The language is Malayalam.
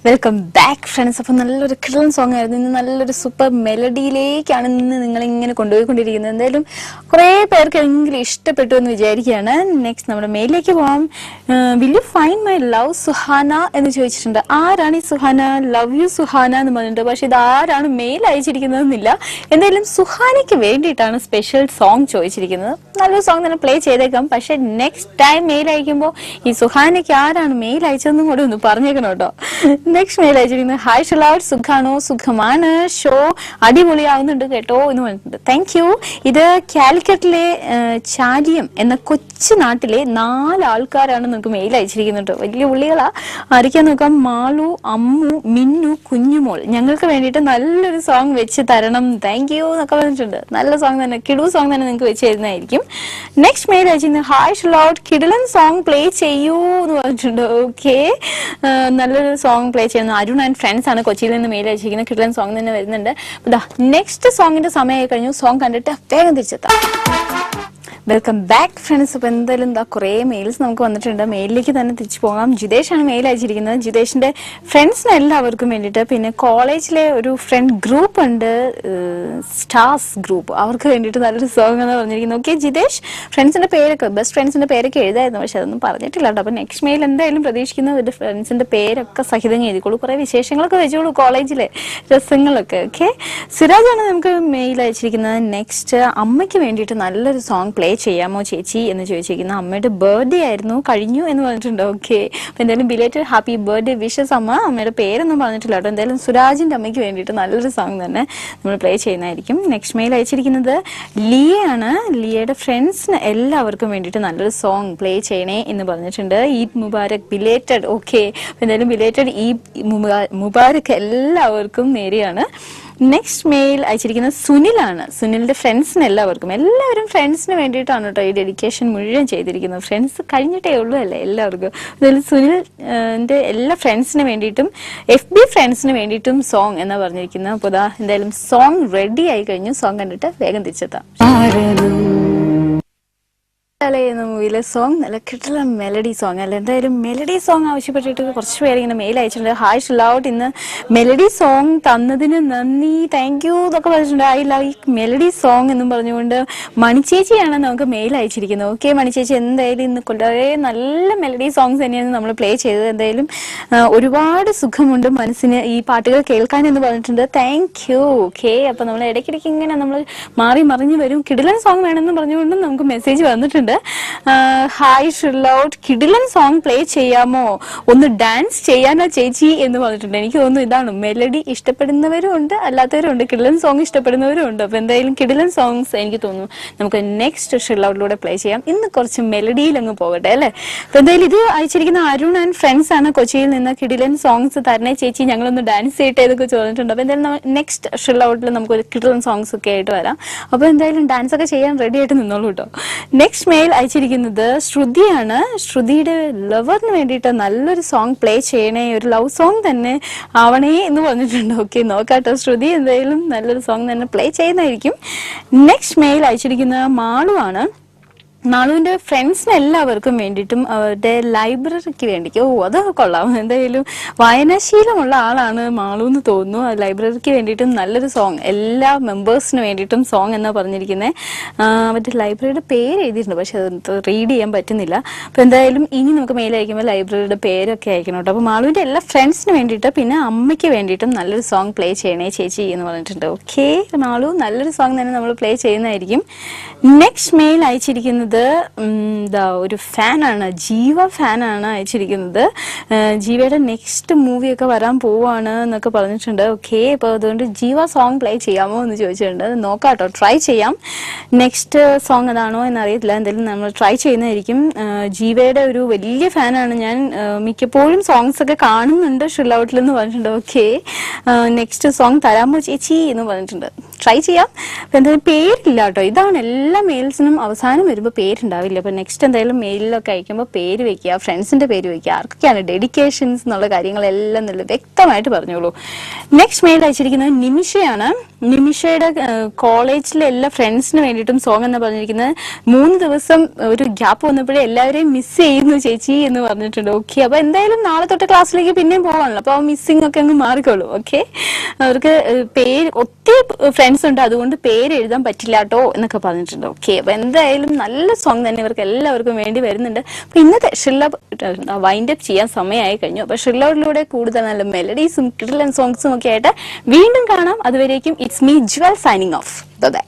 Welcome back friends. അപ്പം നല്ലൊരു കിടലൻ സോങ് ആയിരുന്നു. ഇന്ന് നല്ലൊരു സൂപ്പർ മെലഡിയിലേക്കാണ് ഇന്ന് നിങ്ങളിങ്ങനെ കൊണ്ടുപോയിക്കൊണ്ടിരിക്കുന്നത്. എന്തായാലും കുറേ പേർക്ക് എങ്കിലും ഇഷ്ടപ്പെട്ടു എന്ന് വിചാരിക്കുകയാണ്. നെക്സ്റ്റ് നമ്മുടെ മെയിലേക്ക് പോകാം. Will you find my love Suhana എന്ന് ചോദിച്ചിട്ടുണ്ട്. ആരാണ് ഈ സുഹാന? ലവ് യു സുഹാന എന്ന് പറഞ്ഞിട്ടുണ്ട്. പക്ഷെ ഇത് ആരാണ് മെയിൽ അയച്ചിരിക്കുന്നതെന്നില്ല. എന്തായാലും സുഹാനയ്ക്ക് വേണ്ടിയിട്ടാണ് സ്പെഷ്യൽ സോങ് ചോദിച്ചിരിക്കുന്നത്. നല്ലൊരു സോങ് തന്നെ പ്ലേ ചെയ്തേക്കാം. പക്ഷെ നെക്സ്റ്റ് ടൈം മെയിൽ അയക്കുമ്പോൾ ഈ സുഹാനയ്ക്ക് ആരാണ് മെയിൽ അയച്ചതെന്നും കൂടെ ഒന്ന് പറഞ്ഞേക്കണം കേട്ടോ. നെക്സ്റ്റ് മെയിൽ അയച്ചിരിക്കുന്നത് ഹായ് ഷലാട്ട്, സുഖാണോ? സുഖമാണ്, ഷോ അടിപൊളിയാവുന്നുണ്ട് കേട്ടോ എന്ന് പറഞ്ഞിട്ടുണ്ട്. Thank you. ഇത് കാലിക്കറ്റിലെ ചാലിയം എന്ന കൊച്ചു നാട്ടിലെ 4 ആൾക്കാരാണ് നമുക്ക് മെയിൽ അയച്ചിരിക്കുന്നത്. വലിയ പുള്ളികളാ. ആരൊക്കെയാന്ന് നോക്കാം. മാളു, അമ്മു, മിന്നു, കുഞ്ഞുമോൾ. ഞങ്ങൾക്ക് വേണ്ടിയിട്ട് നല്ലൊരു സോങ് വെച്ച് തരണം, താങ്ക് യു എന്നൊക്കെ പറഞ്ഞിട്ടുണ്ട്. നല്ല സോങ് തന്നെ, കിടു സോങ് തന്നെ നിങ്ങൾക്ക് വെച്ച് തരുന്നതായിരിക്കും. നെക്സ്റ്റ് മെയിൽ അയച്ചിരുന്നത് ഹായ് ഷലാട്ട്, കിടിലൻ സോങ് പ്ലേ ചെയ്യൂ എന്ന് പറഞ്ഞിട്ടുണ്ട്. ഓക്കെ, നല്ലൊരു സോങ് പ്ലേ ചെയ്യുന്ന അരുൺ ആൻഡ് ഫ്രണ്ട്സ് ആണ് കൊച്ചിയിൽ നിന്ന് മെയിൽ അയച്ചിരിക്കുന്നത്. കിടിലൻ സോങ് തന്നെ വരുന്നുണ്ട്. നെക്സ്റ്റ് സോങ്ങിന്റെ സമയമായി കഴിഞ്ഞു. സോങ് കണ്ടിട്ട് വേഗം തിരിച്ചെത്താം. Welcome back friends. അപ്പോൾ എന്തായാലും കുറേ മെയിൽസ് നമുക്ക് വന്നിട്ടുണ്ട്. മെയിലിലേക്ക് തന്നെ തിരിച്ചു പോകാം. ജിതേഷാണ് മെയിൽ അയച്ചിരിക്കുന്നത്. ജിതേഷിന്റെ ഫ്രണ്ട്സിന് എല്ലാവർക്കും വേണ്ടിയിട്ട്, പിന്നെ കോളേജിലെ ഒരു ഫ്രണ്ട് ഗ്രൂപ്പ് ഉണ്ട്, സ്റ്റാർസ് ഗ്രൂപ്പ്, അവർക്ക് വേണ്ടിയിട്ട് നല്ലൊരു സോങ് എന്ന് പറഞ്ഞിരിക്കുന്നത്. ഓക്കെ ജിതേഷ്, ഫ്രണ്ട്സിന്റെ പേരൊക്കെ, ബെസ്റ്റ് ഫ്രണ്ട്സിന്റെ പേരൊക്കെ എഴുതായിരുന്നു, പക്ഷെ അതൊന്നും പറഞ്ഞിട്ടില്ല കേട്ടോ. അപ്പോൾ നെക്സ്റ്റ് മെയിൽ എന്തായാലും പ്രതീക്ഷിക്കുന്ന ഒരു ഫ്രണ്ട്സിന്റെ പേരൊക്കെ സഹിതം എഴുതിക്കോളൂ. കുറേ വിശേഷങ്ങളൊക്കെ വെച്ചോളൂ, കോളേജിലെ രസങ്ങളൊക്കെ. ഓക്കെ, സിറാജാണ് നമുക്ക് മെയിൽ അയച്ചിരിക്കുന്നത്. നെക്സ്റ്റ് അമ്മയ്ക്ക് വേണ്ടിയിട്ട് നല്ലൊരു സോങ് പ്ലേ ചെയ്യാമോ ചേച്ചി എന്ന് ചോദിച്ചിരിക്കുന്നു. അമ്മയുടെ ബർത്ത്ഡേ ആയിരുന്നു, കഴിഞ്ഞു എന്ന് പറഞ്ഞിട്ടുണ്ട്. ഓക്കെ, അപ്പൊ എന്തായാലും ബിലേറ്റഡ് ഹാപ്പി ബർത്ത്ഡേ വിഷസ് അമ്മ. അമ്മയുടെ പേരൊന്നും പറഞ്ഞിട്ടില്ല കേട്ടോ. എന്തായാലും സുരാജിന്റെ അമ്മയ്ക്ക് വേണ്ടിയിട്ട് നല്ലൊരു സോങ് തന്നെ നമ്മൾ പ്ലേ ചെയ്യുന്നതായിരിക്കും. നെക്സ്റ്റ് മെയിൽ അയച്ചിരിക്കുന്നത് ലിയയാണ്. ലിയയുടെ ഫ്രണ്ട്സിന് എല്ലാവർക്കും വേണ്ടിയിട്ട് നല്ലൊരു സോങ് പ്ലേ ചെയ്യണേ എന്ന് പറഞ്ഞിട്ടുണ്ട്. ഈദ് മുബാരക് ബിലേറ്റഡ്. ഓക്കെ, എന്തായാലും ബിലേറ്റഡ് ഈദ് മുബാരക് എല്ലാവർക്കും നേരെയാണ്. നെക്സ്റ്റ് മെയിൽ അയച്ചിരിക്കുന്നത് സുനിലാണ്. സുനിലിന്റെ ഫ്രണ്ട്സിന് എല്ലാവരും ഫ്രണ്ട്സിന് വേണ്ടിയിട്ടാണ് കേട്ടോ ഈ ഡെഡിക്കേഷൻ മുഴുവൻ ചെയ്തിരിക്കുന്നത്. ഫ്രണ്ട്സ് കഴിഞ്ഞിട്ടേ ഉള്ളൂ അല്ലേ എല്ലാവർക്കും. അതിൽ സുനിലിന്റെ എല്ലാ ഫ്രണ്ട്സിന് വേണ്ടിയിട്ടും FB ഫ്രണ്ട്സിന് വേണ്ടിയിട്ടും സോങ് എന്നാ പറഞ്ഞിരിക്കുന്നത്. അപ്പോൾ എന്തായാലും സോങ് റെഡി ആയി കഴിഞ്ഞു. സോങ് കണ്ടിട്ട് വേഗം തിരിച്ചെത്താം. എന്ന മൂവിയിലെ സോങ് നല്ല കിട്ടുള്ള മെലഡി സോങ് അല്ല. എന്തായാലും മെലഡി സോങ് ആവശ്യപ്പെട്ടിട്ട് കുറച്ച് പേര് ഇങ്ങനെ മെയിൽ അയച്ചിട്ടുണ്ട്. ഹായ് ഷലാട്ട്, ഇന്ന് മെലഡി സോങ് തന്നതിന് നന്ദി, താങ്ക് യു എന്നൊക്കെ പറഞ്ഞിട്ടുണ്ട്. ഐ ലവ് ഈ മെലഡി സോങ് എന്നും പറഞ്ഞുകൊണ്ട് മണിച്ചേച്ചിയാണ് നമുക്ക് മെയിൽ അയച്ചിരിക്കുന്നത്. ഓക്കെ മണിച്ചേച്ചി, എന്തായാലും ഇന്ന് വളരെ നല്ല മെലഡി സോങ്സ് തന്നെയാണ് നമ്മൾ പ്ലേ ചെയ്തത്. എന്തായാലും ഒരുപാട് സുഖമുണ്ട് മനസ്സിന് ഈ പാട്ടുകൾ കേൾക്കാൻ എന്ന് പറഞ്ഞിട്ടുണ്ട്. Thank you. ഓക്കെ, അപ്പൊ നമ്മൾ ഇടയ്ക്കിടയ്ക്ക് ഇങ്ങനെ നമ്മൾ മാറി മറിഞ്ഞു വരും. കിടിലൻ സോങ് വേണമെന്ന് പറഞ്ഞുകൊണ്ടും നമുക്ക് മെസ്സേജ് വന്നിട്ടുണ്ട്. ഹായ് ഷുലൗട്ട്, കിടിലൻ സോങ് പ്ലേ ചെയ്യാമോ, ഒന്ന് ഡാൻസ് ചെയ്യാനോ ചേച്ചി എന്ന് പറഞ്ഞിട്ടുണ്ട്. എനിക്ക് തോന്നുന്നു ഇതാണ്, മെലഡി ഇഷ്ടപ്പെടുന്നവരും ഉണ്ട്, അല്ലാത്തവരും ഉണ്ട്, കിടിലൻ സോങ് ഇഷ്ടപ്പെടുന്നവരും ഉണ്ട്. അപ്പൊ എന്തായാലും കിടിലൻ സോങ്സ് എനിക്ക് തോന്നുന്നു നമുക്ക് നെക്സ്റ്റ് ഷുലൗട്ടിലൂടെ പ്ലേ ചെയ്യാം. ഇന്ന് കുറച്ച് മെലഡിയിൽ അങ്ങ് പോകട്ടെ അല്ലെ. അപ്പൊ എന്തായാലും ഇത് അയച്ചിരിക്കുന്ന അരുൺ ആൻഡ് ഫ്രണ്ട്സ് ആണ് കൊച്ചിയിൽ നിന്ന്. കിടിലൻ സോങ്സ് തരണേ ചേച്ചി, ഞങ്ങളൊന്ന് ഡാൻസ് ചെയ്യട്ടെ എന്നൊക്കെ ചോദിച്ചിട്ടുണ്ട്. അപ്പൊ എന്തായാലും നെക്സ്റ്റ് ഷുലൗട്ടിൽ നമുക്ക് ഒരു കിടിലൻ സോങ്സ് ഒക്കെ ആയിട്ട് വരാം. അപ്പൊ എന്തായാലും ഡാൻസ് ഒക്കെ ചെയ്യാൻ റെഡി ആയിട്ട് നിന്നോളൂ കേട്ടോ. നെക്സ്റ്റ് മെയിൽ അയച്ചിരിക്കുന്നത് ശ്രുതിയാണ്. ശ്രുതിയുടെ ലവറിന് വേണ്ടിയിട്ട് നല്ലൊരു സോങ് പ്ലേ ചെയ്യണേ, ഒരു ലവ് സോങ് തന്നെ ആവണേ എന്ന് പറഞ്ഞിട്ടുണ്ട്. ഓക്കെ, നോക്കാട്ടോ ശ്രുതി, എന്തായാലും നല്ലൊരു സോങ് തന്നെ പ്ലേ ചെയ്യുന്നതായിരിക്കും. നെക്സ്റ്റ് മെയിൽ അയച്ചിരിക്കുന്നത് മാളു ആണ്. മാളുവിന്റെ ഫ്രണ്ട്സിന് എല്ലാവർക്കും വേണ്ടിയിട്ടും അവരുടെ ലൈബ്രറിക്ക് വേണ്ടിക്ക്. അതൊക്കെ കൊള്ളാം. എന്തായാലും വായനാശീലമുള്ള ആളാണ് മാളു എന്ന് തോന്നുന്നു. ലൈബ്രറിക്ക് വേണ്ടിയിട്ടും നല്ലൊരു സോങ്, എല്ലാ മെമ്പേഴ്സിന് വേണ്ടിയിട്ടും സോങ് എന്നാ പറഞ്ഞിരിക്കുന്നത്. മറ്റേ ലൈബ്രറിയുടെ പേര് എഴുതിയിട്ടുണ്ട്, പക്ഷെ അത് റീഡ് ചെയ്യാൻ പറ്റുന്നില്ല. അപ്പൊ എന്തായാലും ഇനി നമുക്ക് മെയിൽ അയക്കുമ്പോൾ ലൈബ്രറിയുടെ പേരൊക്കെ അയക്കണം കേട്ടോ. അപ്പൊ മാളുവിന്റെ എല്ലാ ഫ്രണ്ട്സിന് വേണ്ടിയിട്ട് പിന്നെ അമ്മയ്ക്ക് വേണ്ടിയിട്ടും നല്ലൊരു സോങ് പ്ലേ ചെയ്യണേ ചേച്ചി എന്ന് പറഞ്ഞിട്ടുണ്ട്. ഓക്കെ മാളു, നല്ലൊരു സോങ് തന്നെ നമ്മൾ പ്ലേ ചെയ്യുന്നതായിരിക്കും. നെക്സ്റ്റ് മെയിൽ അയച്ചിരിക്കുന്നത് ഒരു ഫാനാണ്, ജീവ ഫാനാണ് അയച്ചിരിക്കുന്നത്. ജീവയുടെ നെക്സ്റ്റ് മൂവിയൊക്കെ വരാൻ പോവാണ് എന്നൊക്കെ പറഞ്ഞിട്ടുണ്ട്. ഓക്കെ, അപ്പോൾ അതുകൊണ്ട് ജീവ സോങ് പ്ലേ ചെയ്യാമോ എന്ന് ചോദിച്ചിട്ടുണ്ട്. നോക്കാട്ടോ, ട്രൈ ചെയ്യാം. നെക്സ്റ്റ് സോങ് അതാണോ എന്നറിയത്തില്ല, എന്തായാലും നമ്മൾ ട്രൈ ചെയ്യുന്നതായിരിക്കും. ജീവയുടെ ഒരു വലിയ ഫാനാണ് ഞാൻ. മിക്കപ്പോഴും സോങ്സ് ഒക്കെ കാണുന്നുണ്ട് ഷുലൗട്ടിൽ എന്ന് പറഞ്ഞിട്ടുണ്ട്. ഓക്കെ, നെക്സ്റ്റ് സോങ് തരാമോ ചേച്ചി എന്ന് പറഞ്ഞിട്ടുണ്ട്. ട്രൈ ചെയ്യാം. അപ്പൊ എന്തായാലും പേരില്ല കേട്ടോ, ഇതാണ് എല്ലാ മെയിൽസിനും അവസാനം വരുമ്പോൾ പേരുണ്ടാവില്ല. അപ്പൊ നെക്സ്റ്റ് എന്തായാലും മെയിലിലൊക്കെ അയക്കുമ്പോൾ പേര് വെക്കുക, ഫ്രണ്ട്സിന്റെ പേര് വെക്കുക, ആർക്കൊക്കെയാണ് ഡെഡിക്കേഷൻസ് എന്നുള്ള കാര്യങ്ങളെല്ലാം നല്ല വ്യക്തമായിട്ട് പറഞ്ഞോളൂ. നെക്സ്റ്റ് മെയിൽ അയച്ചിരിക്കുന്നത് നിമിഷയാണ്. നിമിഷയുടെ കോളേജിലെ എല്ലാ ഫ്രണ്ട്സിന് വേണ്ടിയിട്ടും സോങ് എന്ന് പറഞ്ഞിരിക്കുന്നത് 3 ദിവസം ഒരു ഗ്യാപ്പ് വന്നപ്പോഴേ എല്ലാവരെയും മിസ് ചെയ്യുന്നു ചേച്ചി എന്ന് പറഞ്ഞിട്ടുണ്ട്. ഓക്കെ, അപ്പൊ എന്തായാലും നാളെ തൊട്ട് ക്ലാസ്സിലേക്ക് പിന്നെയും പോകാണല്ലോ, അപ്പൊ ആ മിസ്സിംഗ് ഒക്കെ അങ്ങ് മാറിക്കോളൂ. ഓക്കെ, അവർക്ക് പേര് ഒത്തിരി ഫ്രണ്ട്സ് ഉണ്ട്, അതുകൊണ്ട് പേര് എഴുതാൻ പറ്റില്ല കേട്ടോ എന്നൊക്കെ പറഞ്ഞിട്ടുണ്ട്. ഓക്കെ, അപ്പൊ എന്തായാലും നല്ല സോങ് തന്നെ ഇവർക്ക് എല്ലാവർക്കും വേണ്ടി വരുന്നുണ്ട്. അപ്പൊ ഇന്നത്തെ ഷ്രില്ല വൈൻഡ് അപ്പ് ചെയ്യാൻ സമയമായി കഴിഞ്ഞു. അപ്പൊ ഷ്രില്ലയിലൂടെ കൂടുതൽ നല്ല മെലഡീസും കിടിലൻ സോങ്സും ഒക്കെ ആയിട്ട് വീണ്ടും കാണാം. അതുവരേക്കും it's me Jewel signing off. By.